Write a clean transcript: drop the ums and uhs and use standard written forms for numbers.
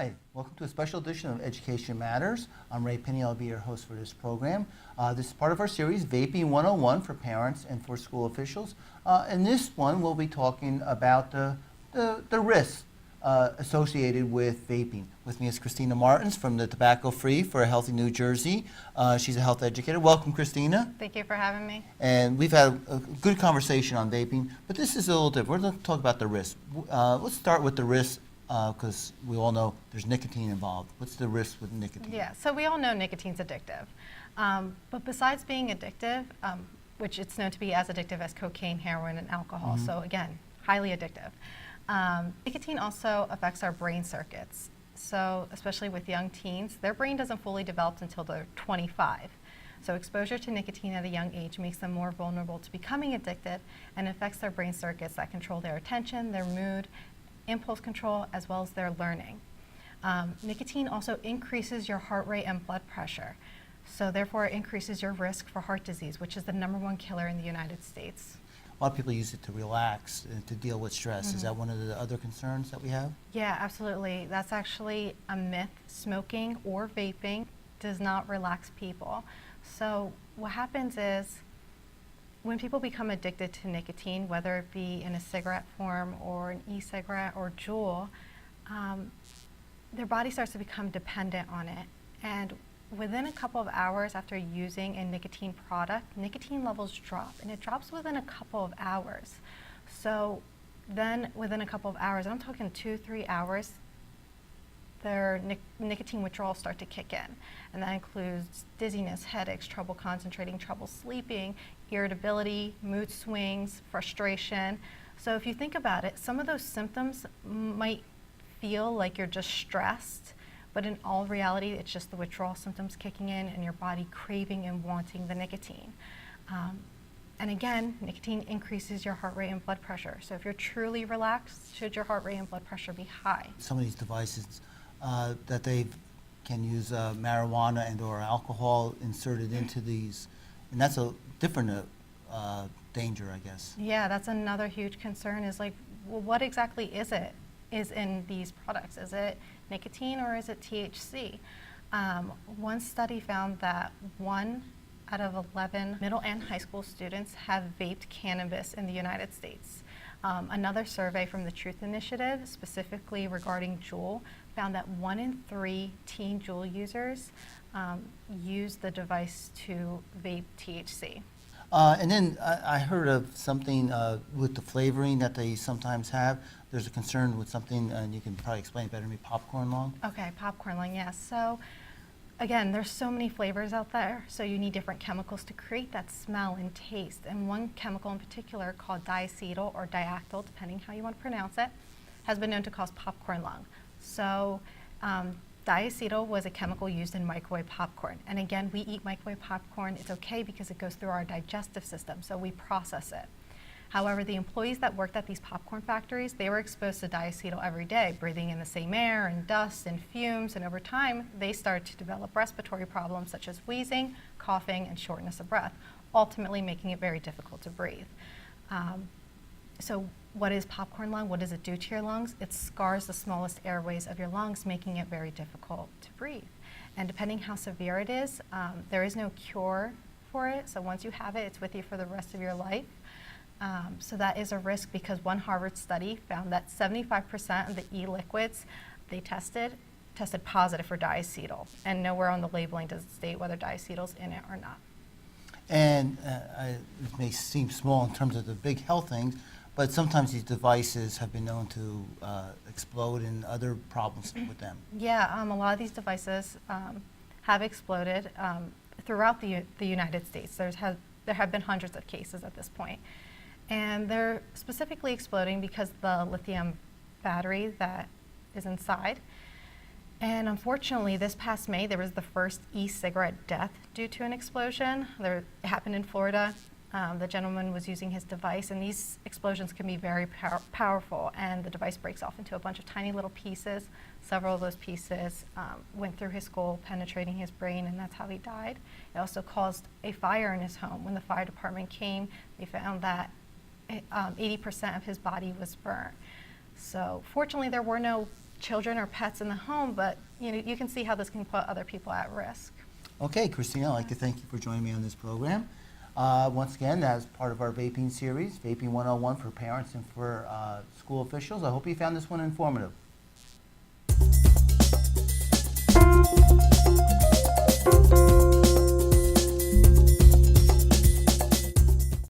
Hi, welcome to a special edition of Education Matters. I'm Ray Pinney. I'll be your host for this program. This is part of our series, Vaping 101 for parents and for school officials. In this one, we'll be talking about the risks associated with vaping. With me is Cristina Martins from the Tobacco Free for a Healthy New Jersey. She's a health educator. Welcome, Cristina. Thank you for having me. And we've had a good conversation on vaping, but this is a little different. We're going to talk about the risks. Let's start with the risks. Because we all know there's nicotine involved. What's the risk with nicotine? Yeah, so we all know nicotine's addictive. But besides being addictive, which it's known to be as addictive as cocaine, heroin, and alcohol, so again, highly addictive. Nicotine also affects our brain circuits. So especially with young teens, their brain doesn't fully develop until they're 25. So exposure to nicotine at a young age makes them more vulnerable to becoming addicted and affects their brain circuits that control their attention, their mood, impulse control, as well as their learning. Nicotine also increases your heart rate and blood pressure. So therefore it increases your risk for heart disease, which is the #1 killer in the United States. A lot of people use it to relax and to deal with stress. Is that one of the other concerns that we have? Yeah, absolutely. That's actually a myth. Smoking or vaping does not relax people. So what happens is, when people become addicted to nicotine, whether it be in a cigarette form or an e-cigarette or Juul, their body starts to become dependent on it. And within a couple of hours after using a nicotine product, nicotine levels drop, and it drops within a couple of hours. So then within a couple of hours, I'm talking 2-3 hours, their nicotine withdrawals start to kick in. And that includes dizziness, headaches, trouble concentrating, trouble sleeping, irritability, mood swings, frustration. So if you think about it, some of those symptoms might feel like you're just stressed, but in all reality, it's just the withdrawal symptoms kicking in and your body craving and wanting the nicotine. And again, nicotine increases your heart rate and blood pressure. So if you're truly relaxed, should your heart rate and blood pressure be high? Some of these devices that they can use marijuana and or alcohol inserted into these, and that's a different danger, I guess. Yeah, that's another huge concern is like, well, what exactly is in these products? Is it nicotine or is it THC? One study found that 1 out of 11 middle and high school students have vaped cannabis in the United States. Another survey from the Truth Initiative, specifically regarding Juul, found that 1 in 3 teen Juul users use the device to vape THC. And then I heard of something with the flavoring that they sometimes have. There's a concern with something, and you can probably explain better to me, popcorn lung? Okay, popcorn lung, yes. So again, there's so many flavors out there, so you need different chemicals to create that smell and taste. And one chemical in particular called diacetyl or diactyl, depending how you want to pronounce it, has been known to cause popcorn lung. So diacetyl was a chemical used in microwave popcorn. And again, we eat microwave popcorn. It's okay because it goes through our digestive system, so we process it. However, the employees that worked at these popcorn factories, they were exposed to diacetyl every day, breathing in the same air and dust and fumes, and over time, they started to develop respiratory problems such as wheezing, coughing, and shortness of breath, ultimately making it very difficult to breathe. So what is popcorn lung? What does it do to your lungs? It scars the smallest airways of your lungs, making it very difficult to breathe. And depending how severe it is, there is no cure for it. So once you have it, it's with you for the rest of your life. So that is a risk because one Harvard study found that 75% of the e-liquids they tested positive for diacetyl. And nowhere on the labeling does it state whether diacetyl's in it or not. And it may seem small in terms of the big health things, but sometimes these devices have been known to explode and other problems with them. Yeah, a lot of these devices have exploded throughout the United States. There have been hundreds of cases at this point. And they're specifically exploding because the lithium battery that is inside. And unfortunately, this past May, there was the first e-cigarette death due to an explosion. It happened in Florida. The gentleman was using his device, and these explosions can be very powerful, and the device breaks off into a bunch of tiny little pieces. Several of those pieces went through his skull, penetrating his brain, and that's how he died. It also caused a fire in his home. When the fire department came, they found that 80% of his body was burnt. So fortunately, there were no children or pets in the home, but you can see how this can put other people at risk. Okay, Christina, I'd like to thank you for joining me on this program. Once again, as part of our vaping series, Vaping 101 for parents and for school officials, I hope you found this one informative.